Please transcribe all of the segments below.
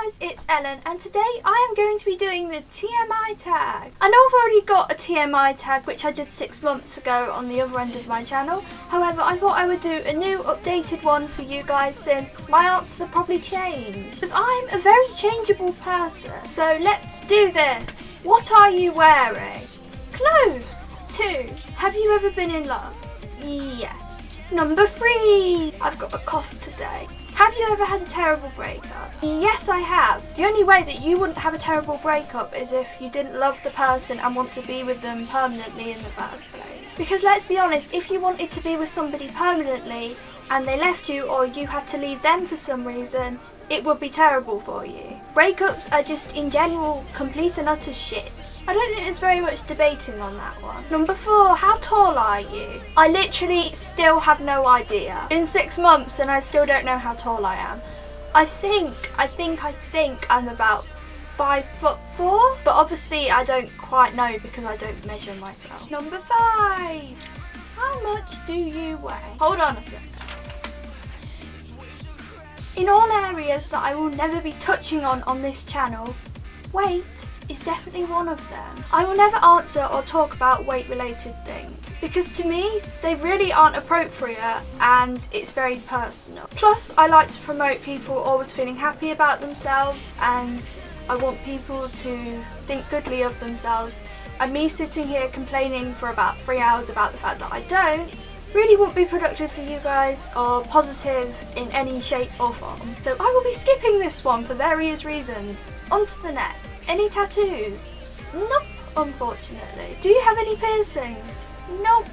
guys, it's Ellen and today I am going to be doing the TMI tag. I know I've already got a TMI tag which I did 6 months ago on the other end of my channel. However, I thought I would do a new updated one for you guys since my answers have probably changed. Because I'm a very changeable person. So let's do this. What are you wearing? Clothes. 2. Have you ever been in love? Yes. Number 3. I've got a cough today. Have you ever had a terrible breakup? Yes, I have. The only way that you wouldn't have a terrible breakup is if you didn't love the person and want to be with them permanently in the first place. Because let's be honest, if you wanted to be with somebody permanently and they left you or you had to leave them for some reason, it would be terrible for you. Breakups are just in general complete and utter shit. I don't think there's very much debating on that one. Number 4, how tall are you? I literally still have no idea. Been 6 months and I still don't know how tall I am. I think I'm about 5'4", but obviously I don't quite know because I don't measure myself. Number 5, how much do you weigh? Hold on a sec. In all areas that I will never be touching on this channel, weight is definitely one of them. I will never answer or talk about weight related things because to me they really aren't appropriate and it's very personal. Plus I like to promote people always feeling happy about themselves and I want people to think goodly of themselves, and me sitting here complaining for about 3 hours about the fact that I don't really won't be productive for you guys or positive in any shape or form. So I will be skipping this one for various reasons. On to the next. Any tattoos? Nope, unfortunately. Do you have any piercings? Nope.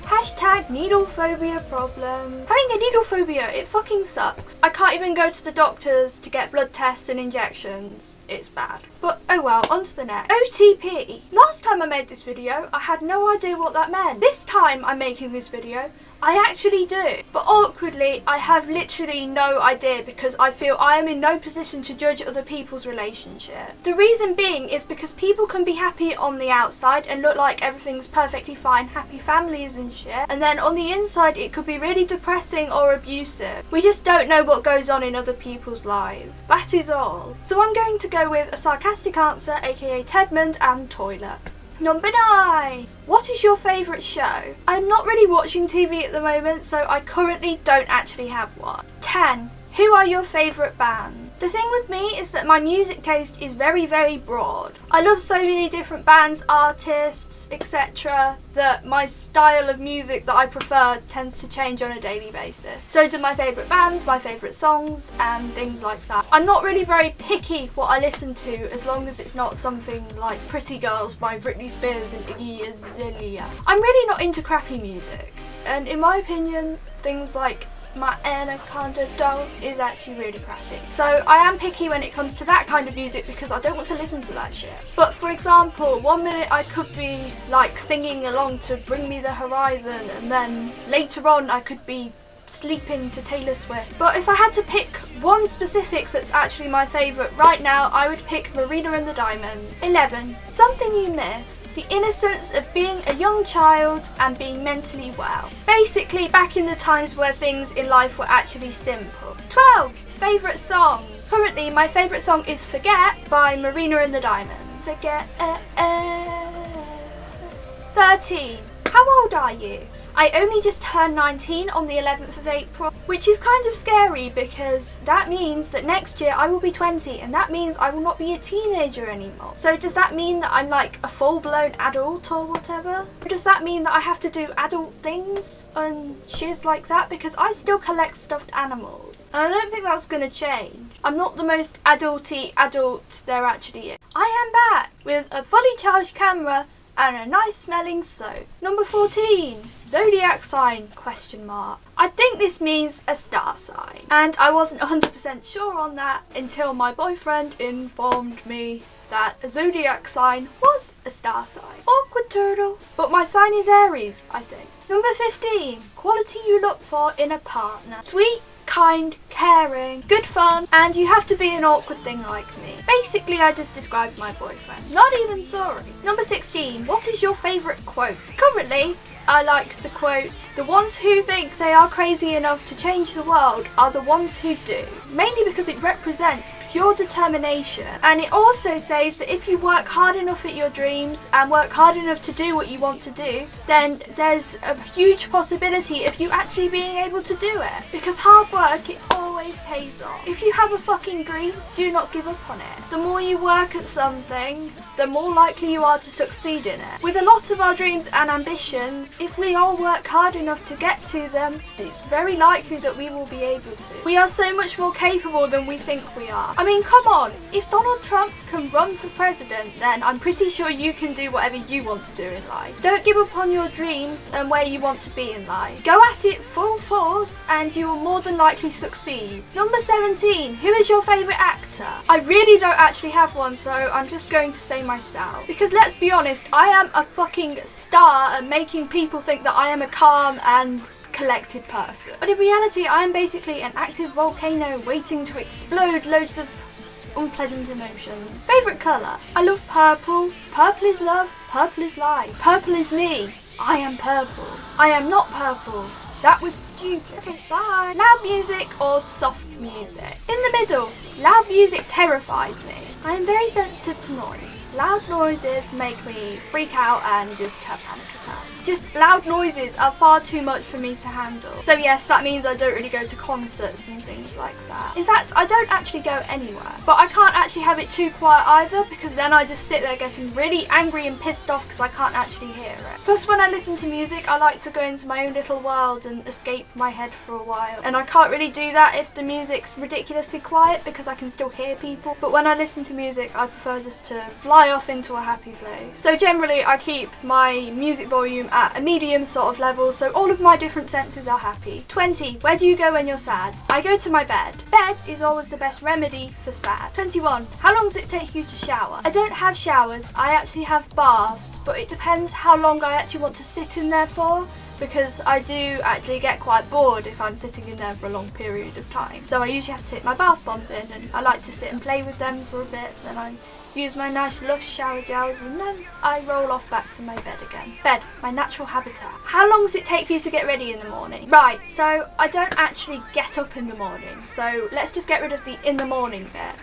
Hashtag needle phobia problem. Having a needle phobia, it fucking sucks. I can't even go to the doctors to get blood tests and injections. It's bad. But oh well, on to the next. OTP. Last time I made this video, I had no idea what that meant. This time I'm making this video, I actually do. But awkwardly, I have literally no idea because I feel I am in no position to judge other people's relationship. The reason being is because people can be happy on the outside and look like everything's perfectly fine, happy families and shit. And then on the inside, it could be really depressing or abusive. We just don't know what goes on in other people's lives. That is all. So I'm going to go with a sarcastic answer, aka Tedmond and toilet. Number 9. What is your favourite show? I'm not really watching TV at the moment, so I currently don't actually have one. 10. Who are your favourite bands? The thing with me is that my music taste is very, very broad. I love so many different bands, artists, etc. that my style of music that I prefer tends to change on a daily basis. So do my favourite bands, my favourite songs and things like that. I'm not really very picky what I listen to as long as it's not something like Pretty Girls by Britney Spears and Iggy Azalea. I'm really not into crappy music, and in my opinion things like My Anaconda Doll is actually really crappy. So I am picky when it comes to that kind of music because I don't want to listen to that shit. But for example, 1 minute I could be like singing along to Bring Me the Horizon and then later on I could be sleeping to Taylor Swift. But if I had to pick one specific that's actually my favourite right now, I would pick Marina and the Diamonds. 11. Something you miss. The innocence of being a young child and being mentally well. Basically back in the times where things in life were actually simple. 12. Favourite song. Currently my favourite song is Forget by Marina and the Diamonds. Forget. 13. How old are you? I only just turned 19 on the 11th of April, which is kind of scary because that means that next year I will be 20 and that means I will not be a teenager anymore. So does that mean that I'm like a full-blown adult or whatever? Or does that mean that I have to do adult things and shiz like that? Because I still collect stuffed animals and I don't think that's going to change. I'm not the most adulty adult there actually is. I am back with a fully charged camera and a nice smelling soap. Number 14. Zodiac sign, question mark. I think this means a star sign. And I wasn't 100% sure on that until my boyfriend informed me that a zodiac sign was a star sign. Awkward turtle. But my sign is Aries, I think. Number 15. Quality you look for in a partner. Sweet, kind, caring, good fun, and you have to be an awkward thing like me. Basically, I just described my boyfriend. Not even sorry. Number 16. What is your favourite quote? Currently, I like the quote, "The ones who think they are crazy enough to change the world are the ones who do." Mainly because it represents pure determination, and it also says that if you work hard enough at your dreams and work hard enough to do what you want to do, then there's a huge possibility of you actually being able to do it. Because hard work, it always pays off. If you have a fucking dream, do not give up on it. The more you work at something, the more likely you are to succeed in it. With a lot of our dreams and ambitions, if we all work hard enough to get to them, it's very likely that we will be able to. We are so much more capable than we think we are. I mean, come on, if Donald Trump can run for president, then I'm pretty sure you can do whatever you want to do in life. Don't give up on your dreams and where you want to be in life. Go at it full force and you will more than likely succeed. Number 17, who is your favourite actor? I really don't actually have one, so I'm just going to say myself. Because let's be honest, I am a fucking star at making people think that I am a calm and collected person. But in reality, I am basically an active volcano waiting to explode loads of unpleasant emotions. Favourite colour? I love purple. Purple is love. Purple is life. Purple is me. I am purple. I am not purple. That was stupid. Okay, bye. Loud music or soft music? In the middle. Loud music terrifies me. I am very sensitive to noise. Loud noises make me freak out and just have panic attacks. Just loud noises are far too much for me to handle. So yes, that means I don't really go to concerts and things like that. In fact, I don't actually go anywhere. But I can't actually have it too quiet either, because then I just sit there getting really angry and pissed off because I can't actually hear it. Plus, when I listen to music, I like to go into my own little world and escape my head for a while. And I can't really do that if the music's ridiculously quiet, because I can still hear people. But when I listen to music, I prefer just to fly off into a happy place. So generally, I keep my music volume at a medium sort of level, so all of my different senses are happy. 20. Where do you go when you're sad? I go to my bed. Bed is always the best remedy for sad. 21. How long does it take you to shower? I don't have showers, I actually have baths, but it depends how long I actually want to sit in there for, because I do actually get quite bored if I'm sitting in there for a long period of time. So I usually have to take my bath bombs in, and I like to sit and play with them for a bit, then I use my nice lush shower gels, and then I roll off back to my bed again. Bed, my natural habitat. How long does it take you to get ready in the morning? Right, so I don't actually get up in the morning, so let's just get rid of the in the morning bit.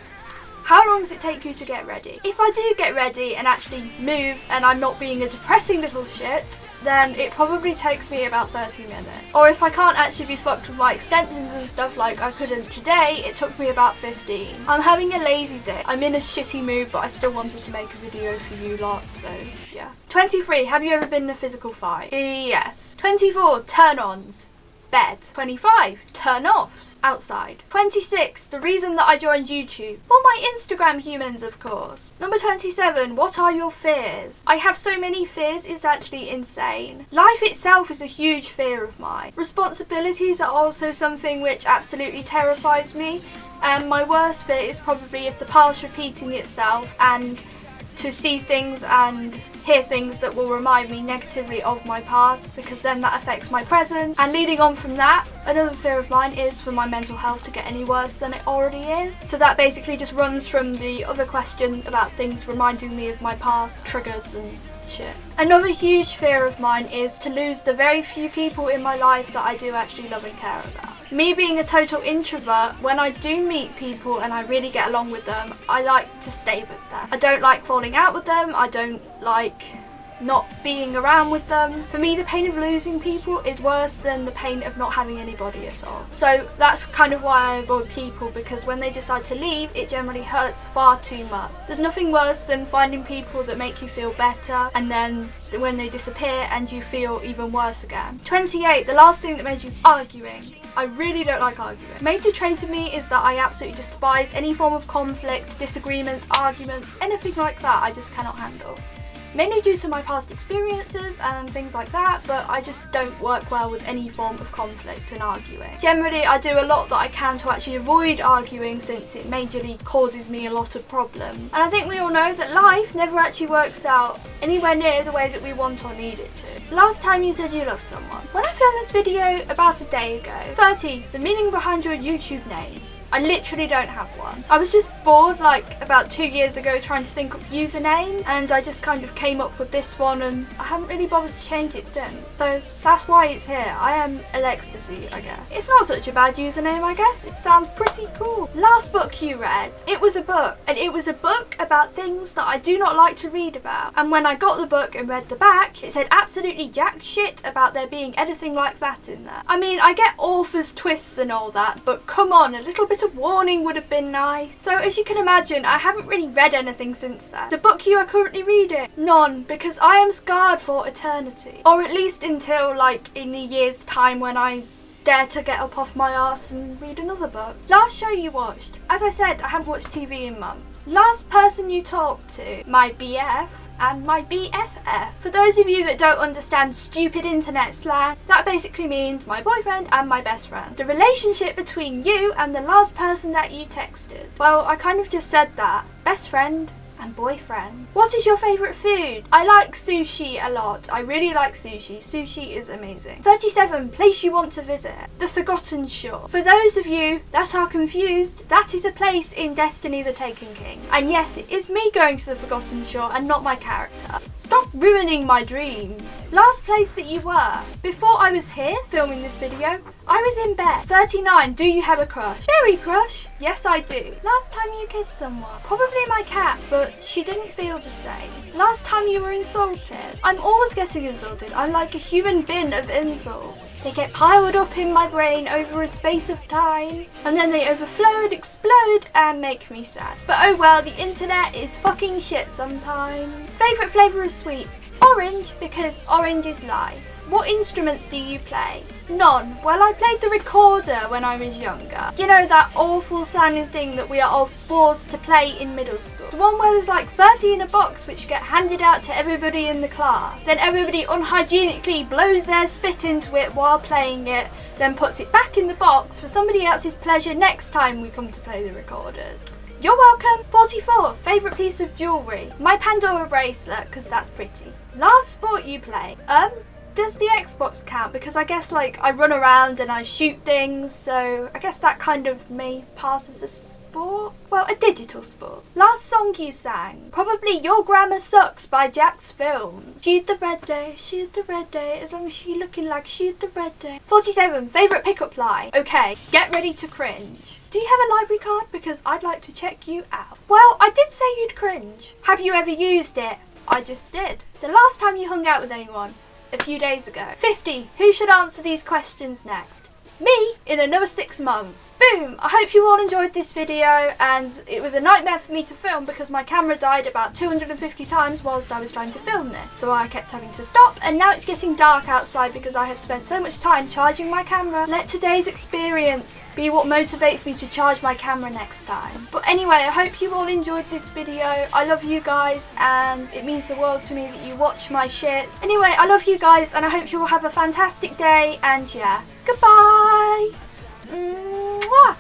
How long does it take you to get ready? If I do get ready and actually move and I'm not being a depressing little shit, then it probably takes me about 30 minutes. Or if I can't actually be fucked with my extensions and stuff like I couldn't today, it took me about 15. I'm having a lazy day. I'm in a shitty mood, but I still wanted to make a video for you lot, so yeah. 23, have you ever been in a physical fight? Yes. 24, turn-ons. Bed. 25, turn-offs. Outside. 26, the reason that I joined YouTube. For my Instagram humans, of course. Number 27, what are your fears? I have so many fears, it's actually insane. Life itself is a huge fear of mine. Responsibilities are also something which absolutely terrifies me. And my worst fear is probably if the past repeating itself, and to see things and hear things that will remind me negatively of my past, because then that affects my present. And leading on from that, another fear of mine is for my mental health to get any worse than it already is. So that basically just runs from the other question about things reminding me of my past, triggers and shit. Another huge fear of mine is to lose the very few people in my life that I do actually love and care about. Me being a total introvert, when I do meet people and I really get along with them, I like to stay with them. I don't like falling out with them, I don't like not being around with them. For me, the pain of losing people is worse than the pain of not having anybody at all. So that's kind of why I avoid people, because when they decide to leave, it generally hurts far too much. There's nothing worse than finding people that make you feel better, and then when they disappear and you feel even worse again. 28, the last thing that made you arguing. I really don't like arguing. Major trait of me is that I absolutely despise any form of conflict, disagreements, arguments, anything like that I just cannot handle. Mainly due to my past experiences and things like that, but I just don't work well with any form of conflict and arguing. Generally, I do a lot that I can to actually avoid arguing, since it majorly causes me a lot of problems. And I think we all know that life never actually works out anywhere near the way that we want or need it to. Last time you said you loved someone. When I filmed this video about a day ago. 30, the meaning behind your YouTube name. I literally don't have one. I was just bored like about 2 years ago trying to think of username, and I just kind of came up with this one, and I haven't really bothered to change it since. So that's why it's here. I am ellxtasy, I guess. It's not such a bad username, I guess. It sounds pretty cool. Last book you read. It was a book, and it was a book about things that I do not like to read about. And when I got the book and read the back, it said absolutely jack shit about there being anything like that in there. I mean, I get author's twists and all that, but come on, a little bit of warning would have been nice. So as you can imagine, I haven't really read anything since then. The book you are currently reading? None, because I am scarred for eternity. Or at least until like in a year's time when I dare to get up off my arse and read another book. Last show you watched? As I said, I haven't watched TV in months. Last person you talked to? My BF and my BFF. For those of you that don't understand stupid internet slang, that basically means my boyfriend and my best friend. The relationship between you and the last person that you texted. Well, I kind of just said that. Best friend and boyfriend. What is your favourite food? I like sushi a lot. I really like sushi. Sushi is amazing. 37. Place you want to visit. The Forgotten Shore. For those of you that are confused, that is a place in Destiny the Taken King. And yes, it is me going to the Forgotten Shore and not my character. Stop ruining my dreams. Last place that you were. Before I was here filming this video, I was in bed. 39. Do you have a crush? Berry crush? Yes, I do. Last time you kissed someone? Probably my cat, but she didn't feel the same. Last time you were insulted? I'm always getting insulted. I'm like a human bin of insult. They get piled up in my brain over a space of time, and then they overflow and explode and make me sad. But oh well, the internet is fucking shit sometimes. Favourite flavour of sweet? Orange, because orange is life. What instruments do you play? None. Well, I played the recorder when I was younger. You know, that awful sounding thing that we are all forced to play in middle school. The one where there's like 30 in a box which get handed out to everybody in the class. Then everybody unhygienically blows their spit into it while playing it, then puts it back in the box for somebody else's pleasure next time we come to play the recorders. You're welcome. 44. Favourite piece of jewellery? My Pandora bracelet, because that's pretty. Last sport you play? Does the Xbox count? Because I guess like I run around and I shoot things, so I guess that kind of may pass as a sport. Well, a digital sport. Last song you sang? Probably Your Grammar Sucks by Jack's Films. Shoot the red day, shoot the red day, as long as she looking like shoot the red day. 47. Favourite pickup line? Okay, get ready to cringe. Do you have a library card? Because I'd like to check you out. Well, I did say you'd cringe. Have you ever used it? I just did. The last time you hung out with anyone? A few days ago. 50. Who should answer these questions next? Me in another 6 months. Boom! I hope you all enjoyed this video, and it was a nightmare for me to film because my camera died about 250 times whilst I was trying to film this. So I kept having to stop, and now it's getting dark outside because I have spent so much time charging my camera. Let today's experience be what motivates me to charge my camera next time. But anyway, I hope you all enjoyed this video. I love you guys, and it means the world to me that you watch my shit. Anyway, I love you guys, and I hope you all have a fantastic day, and yeah. Goodbye! Mwah!